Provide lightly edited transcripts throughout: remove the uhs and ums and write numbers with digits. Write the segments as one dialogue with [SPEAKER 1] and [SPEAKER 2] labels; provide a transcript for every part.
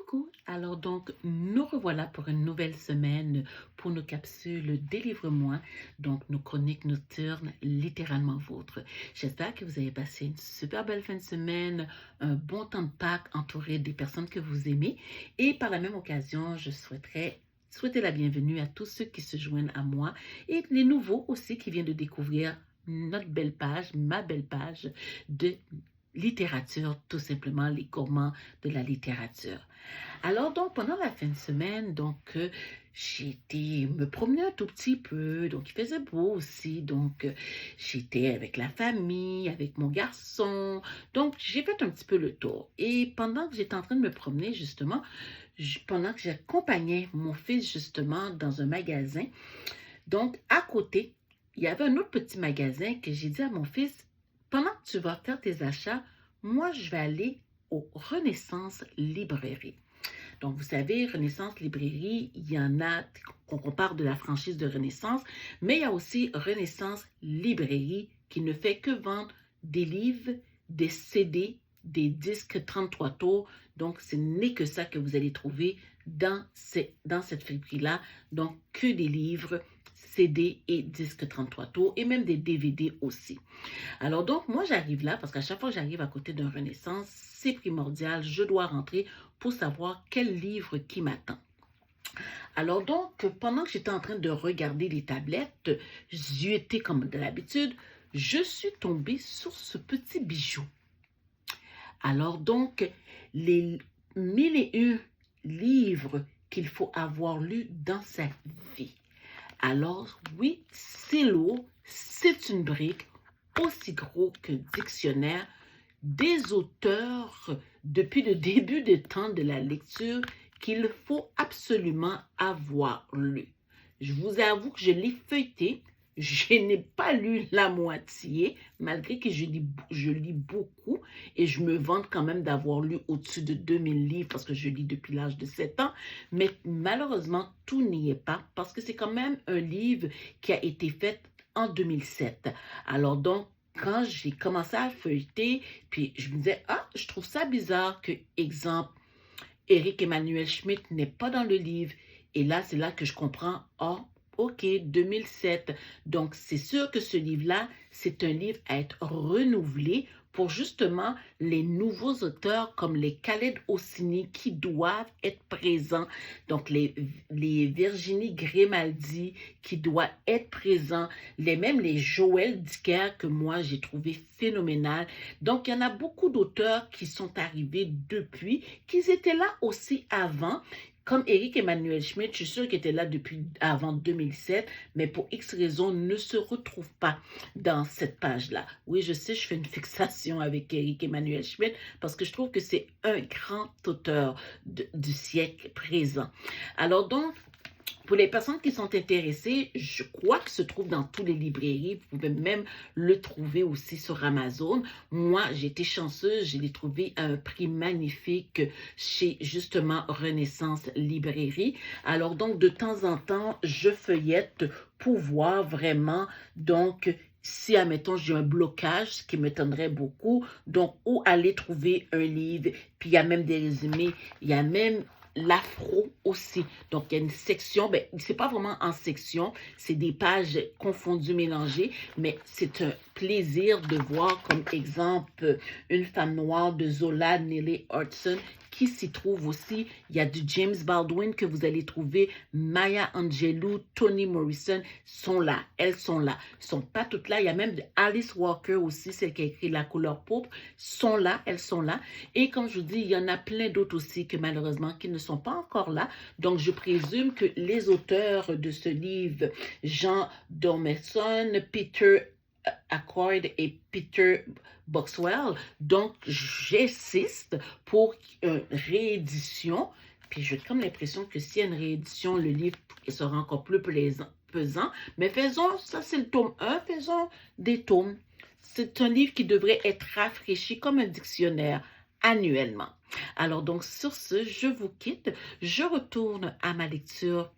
[SPEAKER 1] Coucou, alors donc nous revoilà pour une nouvelle semaine pour nos capsules Délivre-moi, donc nos chroniques nocturnes littéralement vôtres. J'espère que vous avez passé une super belle fin de semaine, un bon temps de Pâques entouré des personnes que vous aimez et par la même occasion, je souhaiterais souhaiter la bienvenue à tous ceux qui se joignent à moi et les nouveaux aussi qui viennent de découvrir notre belle page, ma belle page de littérature, tout simplement les gourmands de la littérature. Alors donc pendant la fin de semaine, j'ai été me promener un tout petit peu, donc il faisait beau aussi, j'étais avec la famille, avec mon garçon, donc j'ai fait un petit peu le tour. Et pendant que j'étais en train de me promener justement, pendant que j'accompagnais mon fils justement dans un magasin, donc à côté, il y avait un autre petit magasin que j'ai dit à mon fils, pendant que tu vas faire tes achats, moi je vais aller au Renaissance Librairie. Donc, vous savez, Renaissance Librairie, il y en a qu'on compare de la franchise de Renaissance, mais il y a aussi Renaissance Librairie qui ne fait que vendre des livres, des CD, des disques 33 tours. Donc, ce n'est que ça que vous allez trouver dans cette friperie-là. Donc, que des livres, CD et disques 33 tours et même des DVD aussi. Alors donc, moi, j'arrive là parce qu'à chaque fois que j'arrive à côté d'un Renaissance, c'est primordial, je dois rentrer pour savoir quel livre qui m'attend. Alors donc, pendant que j'étais en train de regarder les tablettes, j'y étais comme de l'habitude, je suis tombée sur ce petit bijou. Alors donc, les 1001 livres qu'il faut avoir lus dans sa vie. Alors oui, c'est lourd, c'est une brique aussi gros qu'un dictionnaire des auteurs depuis le début des temps de la lecture qu'il faut absolument avoir lu. Je vous avoue que je l'ai feuilleté, je n'ai pas lu la moitié, malgré que je lis beaucoup et je me vante quand même d'avoir lu au-dessus de 2000 livres parce que je lis depuis l'âge de 7 ans, mais malheureusement, tout n'y est pas parce que c'est quand même un livre qui a été fait en 2007. Alors donc, quand j'ai commencé à feuilleter, puis je me disais, ah, je trouve ça bizarre que, exemple, Éric Emmanuel Schmitt n'est pas dans le livre. Et là, c'est là que je comprends, oh, ok, 2007. Donc, c'est sûr que ce livre-là, c'est un livre à être renouvelé pour justement les nouveaux auteurs comme les Khaled Hosseini qui doivent être présents. Donc, les Virginie Grimaldi qui doivent être présents. Même les Joël Dicker que moi, j'ai trouvé phénoménal. Donc, il y en a beaucoup d'auteurs qui sont arrivés depuis, qui étaient là aussi avant, comme Éric Emmanuel Schmitt, je suis sûre qu'il était là depuis avant 2007, mais pour X raisons, ne se retrouve pas dans cette page-là. Oui, je sais, je fais une fixation avec Éric Emmanuel Schmitt parce que je trouve que c'est un grand auteur du siècle présent. Alors donc, pour les personnes qui sont intéressées, je crois qu'il se trouve dans toutes les librairies. Vous pouvez même le trouver aussi sur Amazon. Moi, j'ai été chanceuse, je l'ai trouvé à un prix magnifique chez justement Renaissance Librairie. Alors donc, de temps en temps, je feuillette pour voir vraiment, donc, si, admettons, j'ai un blocage, ce qui m'étonnerait beaucoup, donc, où aller trouver un livre, puis il y a même des résumés, il y a même l'afro aussi. Donc, il y a une section, ben, c'est pas vraiment en section, c'est des pages confondues, mélangées, mais c'est un plaisir de voir comme exemple une femme noire de Zola Neale Hudson qui s'y trouve aussi. Il y a du James Baldwin que vous allez trouver, Maya Angelou, Toni Morrison sont là, elles sont là. Elles sont pas toutes là. Il y a même Alice Walker aussi, celle qui a écrit La couleur pourpre, sont là, elles sont là. Et comme je vous dis, il y en a plein d'autres aussi que malheureusement qui ne sont pas encore là. Donc, je présume que les auteurs de ce livre, Jean Dormerson, Peter Accord et Peter Boxwell. Donc, j'insiste pour une réédition. Puis, j'ai comme l'impression que s'il y a une réédition, le livre sera encore plus pesant. Mais faisons, ça c'est le tome 1, faisons des tomes. C'est un livre qui devrait être rafraîchi comme un dictionnaire annuellement. Alors donc, sur ce, je vous quitte. Je retourne à ma lecture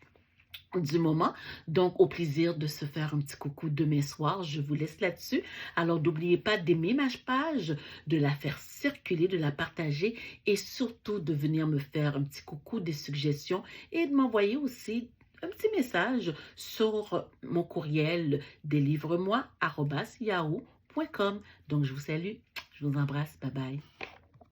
[SPEAKER 1] du moment. Donc, au plaisir de se faire un petit coucou demain soir. Je vous laisse là-dessus. Alors, n'oubliez pas d'aimer ma page, de la faire circuler, de la partager et surtout de venir me faire un petit coucou, des suggestions et de m'envoyer aussi un petit message sur mon courriel délivre-moi@yahoo.com. Donc, je vous salue, je vous embrasse. Bye bye.